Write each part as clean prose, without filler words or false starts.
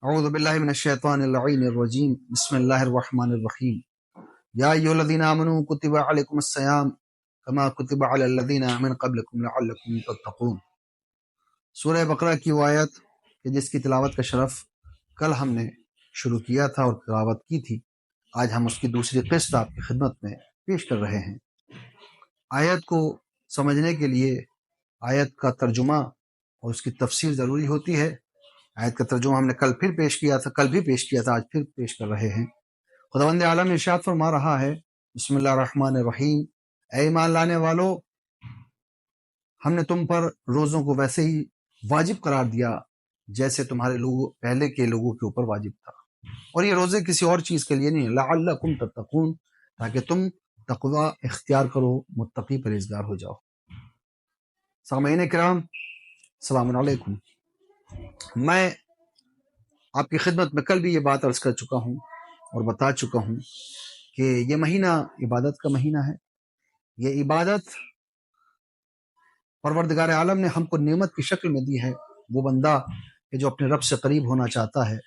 اعوذ باللہ من الشیطان اللعین الرجیم بسم اللہ الرحمن الرحیم یا ایھا الذین آمنوا کتب علیکم الصیام کما کتب علی الذین من قبلکم لعلکم تتقون۔ سورہ بقرہ کی وہ آیت کہ جس کی تلاوت کا شرف کل ہم نے شروع کیا تھا اور تلاوت کی تھی، آج ہم اس کی دوسری قسط آپ کی خدمت میں پیش کر رہے ہیں۔ آیت کو سمجھنے کے لیے آیت کا ترجمہ اور اس کی تفسیر ضروری ہوتی ہے۔ آیت کا ترجمہ ہم نے کل بھی پیش کیا تھا، آج پھر پیش کر رہے ہیں۔ خداوند عالم ارشاد فرما رہا ہے، بسم اللہ الرحمن الرحیم، اے ایمان لانے والو، ہم نے تم پر روزوں کو ویسے ہی واجب قرار دیا جیسے تمہارے لوگوں پہلے کے لوگوں کے اوپر واجب تھا، اور یہ روزے کسی اور چیز کے لیے نہیں، لعلکم تتقون، تاکہ تم تقوی اختیار کرو، متقی پرہیزگار ہو جاؤ۔ سامعین کرام، السلام علیکم۔ میں آپ کی خدمت میں کل بھی یہ بات عرض کر چکا ہوں اور بتا چکا ہوں کہ یہ مہینہ عبادت کا مہینہ ہے۔ یہ عبادت پروردگار عالم نے ہم کو نعمت کی شکل میں دی ہے۔ وہ بندہ کہ جو اپنے رب سے قریب ہونا چاہتا ہے،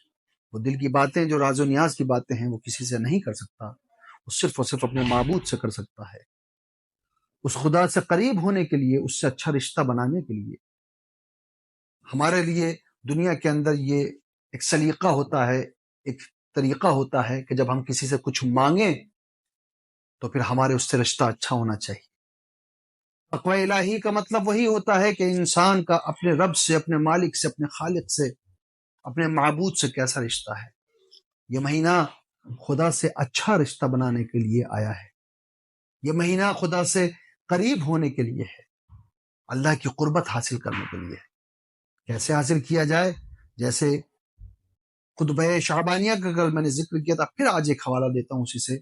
وہ دل کی باتیں، جو راز و نیاز کی باتیں ہیں، وہ کسی سے نہیں کر سکتا، وہ صرف اور صرف اپنے معبود سے کر سکتا ہے۔ اس خدا سے قریب ہونے کے لیے، اس سے اچھا رشتہ بنانے کے لیے، ہمارے لیے دنیا کے اندر یہ ایک سلیقہ ہوتا ہے، ایک طریقہ ہوتا ہے کہ جب ہم کسی سے کچھ مانگیں تو پھر ہمارے اس سے رشتہ اچھا ہونا چاہیے۔ تقوی الہی کا مطلب وہی ہوتا ہے کہ انسان کا اپنے رب سے، اپنے مالک سے، اپنے خالق سے، اپنے معبود سے کیسا رشتہ ہے۔ یہ مہینہ خدا سے اچھا رشتہ بنانے کے لیے آیا ہے۔ یہ مہینہ خدا سے قریب ہونے کے لیے ہے، اللہ کی قربت حاصل کرنے کے لیے ہے۔ کیسے حاصل کیا جائے؟ جیسے خطبہ شعبانیہ کا کل میں نے ذکر کیا تھا، پھر آج ایک حوالہ دیتا ہوں اسی سے۔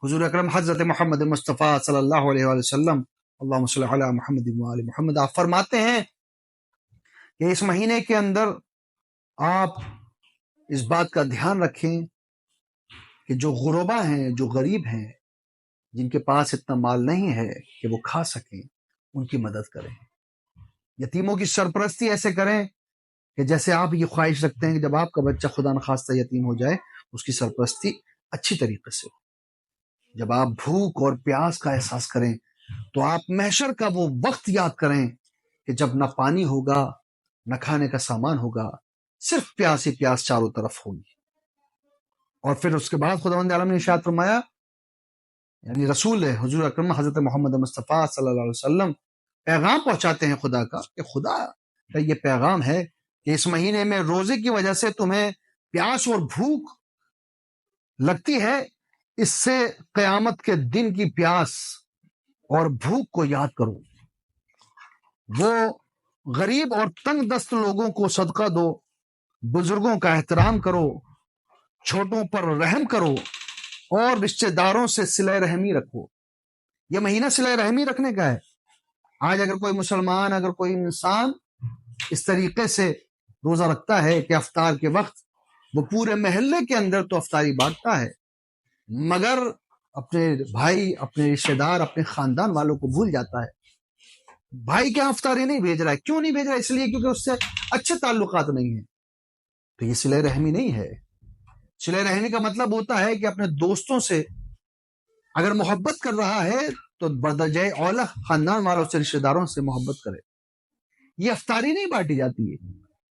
حضور اکرم حضرت محمد مصطفیٰ صلی اللہ علیہ وآلہ وسلم، اللہم صلی علی محمد وآل محمد، آپ فرماتے ہیں کہ اس مہینے کے اندر آپ اس بات کا دھیان رکھیں کہ جو غربا ہیں، جو غریب ہیں، جن کے پاس اتنا مال نہیں ہے کہ وہ کھا سکیں، ان کی مدد کریں۔ یتیموں کی سرپرستی ایسے کریں کہ جیسے آپ یہ خواہش رکھتے ہیں کہ جب آپ کا بچہ خدا نخواستہ یتیم ہو جائے، اس کی سرپرستی اچھی طریقے سے ہو۔ جب آپ بھوک اور پیاس کا احساس کریں تو آپ محشر کا وہ وقت یاد کریں کہ جب نہ پانی ہوگا، نہ کھانے کا سامان ہوگا، صرف پیاس ہی پیاس چاروں طرف ہوگی۔ اور پھر اس کے بعد خداوند عالم نے ارشاد فرمایا، یعنی رسول ہے حضور اکرم حضرت محمد مصطفیٰ صلی اللہ علیہ وسلم پیغام پہنچاتے ہیں خدا کا، کہ خدا کا یہ پیغام ہے کہ اس مہینے میں روزے کی وجہ سے تمہیں پیاس اور بھوک لگتی ہے، اس سے قیامت کے دن کی پیاس اور بھوک کو یاد کرو۔ وہ غریب اور تنگ دست لوگوں کو صدقہ دو، بزرگوں کا احترام کرو، چھوٹوں پر رحم کرو، اور رشتہ داروں سے صلہ رحمی رکھو۔ یہ مہینہ صلہ رحمی رکھنے کا ہے۔ آج اگر کوئی مسلمان، اگر کوئی انسان اس طریقے سے روزہ رکھتا ہے کہ افطار کے وقت وہ پورے محلے کے اندر تو افطاری بانٹتا ہے، مگر اپنے بھائی، اپنے رشتہ دار، اپنے خاندان والوں کو بھول جاتا ہے۔ بھائی کیا افطاری نہیں بھیج رہا ہے؟ کیوں نہیں بھیج رہا ہے؟ اس لیے کیونکہ اس سے اچھے تعلقات نہیں ہیں۔ تو یہ صلہ رحمی نہیں ہے۔ صلہ رحمی کا مطلب ہوتا ہے کہ اپنے دوستوں سے اگر محبت کر رہا ہے تو بدرجہ اولا خاندان والوں سے، رشتہ داروں سے محبت کرے۔ یہ افطاری نہیں بانٹی جاتی ہے۔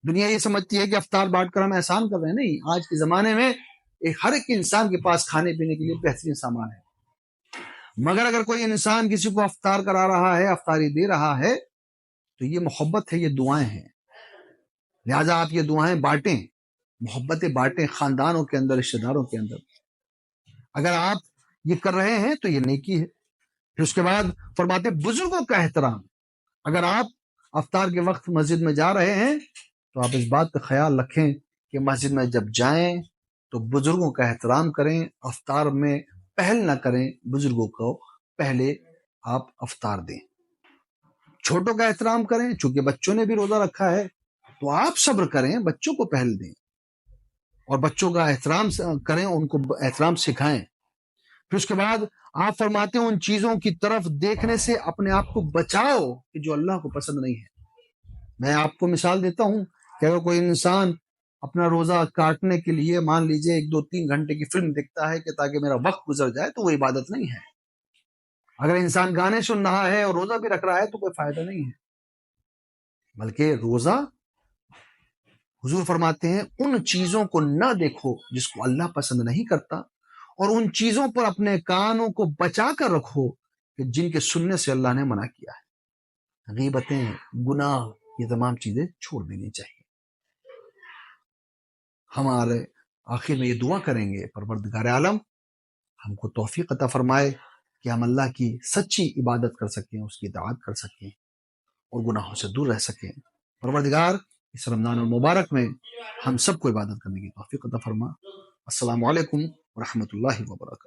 دنیا یہ سمجھتی ہے کہ افطار بانٹ کر ہم احسان کر رہے ہیں۔ نہیں، آج کے زمانے میں ہر ایک انسان کے پاس کھانے پینے کے لیے بہترین سامان ہے، مگر اگر کوئی انسان کسی کو افطار کرا رہا ہے، افطاری دے رہا ہے، تو یہ محبت ہے، یہ دعائیں ہیں۔ لہٰذا آپ یہ دعائیں بانٹیں، محبتیں بانٹیں خاندانوں کے اندر، رشتہ داروں کے اندر۔ اگر آپ یہ کر رہے ہیں تو یہ نیکی ہے۔ پھر اس کے بعد فرماتے بزرگوں کا احترام۔ اگر آپ افطار کے وقت مسجد میں جا رہے ہیں تو آپ اس بات کا خیال رکھیں کہ مسجد میں جب جائیں تو بزرگوں کا احترام کریں، افطار میں پہل نہ کریں، بزرگوں کو پہلے آپ افطار دیں۔ چھوٹوں کا احترام کریں، چونکہ بچوں نے بھی روزہ رکھا ہے تو آپ صبر کریں، بچوں کو پہل دیں اور بچوں کا احترام کریں، ان کو احترام سکھائیں۔ پھر اس کے بعد آپ فرماتے ہیں ان چیزوں کی طرف دیکھنے سے اپنے آپ کو بچاؤ کہ جو اللہ کو پسند نہیں ہے۔ میں آپ کو مثال دیتا ہوں کہ اگر کوئی انسان اپنا روزہ کاٹنے کے لیے مان لیجئے 1-2-3 گھنٹے کی فلم دیکھتا ہے کہ تاکہ میرا وقت گزر جائے، تو وہ عبادت نہیں ہے۔ اگر انسان گانے سن رہا ہے اور روزہ بھی رکھ رہا ہے تو کوئی فائدہ نہیں ہے، بلکہ روزہ، حضور فرماتے ہیں ان چیزوں کو نہ دیکھو جس کو اللہ پسند نہیں کرتا، اور ان چیزوں پر اپنے کانوں کو بچا کر رکھو کہ جن کے سننے سے اللہ نے منع کیا ہے۔ غیبتیں، گناہ، یہ تمام چیزیں چھوڑ دینی چاہیے۔ ہمارے آخر میں یہ دعا کریں گے، پروردگار عالم ہم کو توفیق عطا فرمائے کہ ہم اللہ کی سچی عبادت کر سکیں، اس کی اطاعت کر سکیں اور گناہوں سے دور رہ سکیں۔ پروردگار اس رمضان المبارک میں ہم سب کو عبادت کرنے کی توفیق عطا فرما۔ السلام علیکم ورحمۃ اللہ وبرکاتہ۔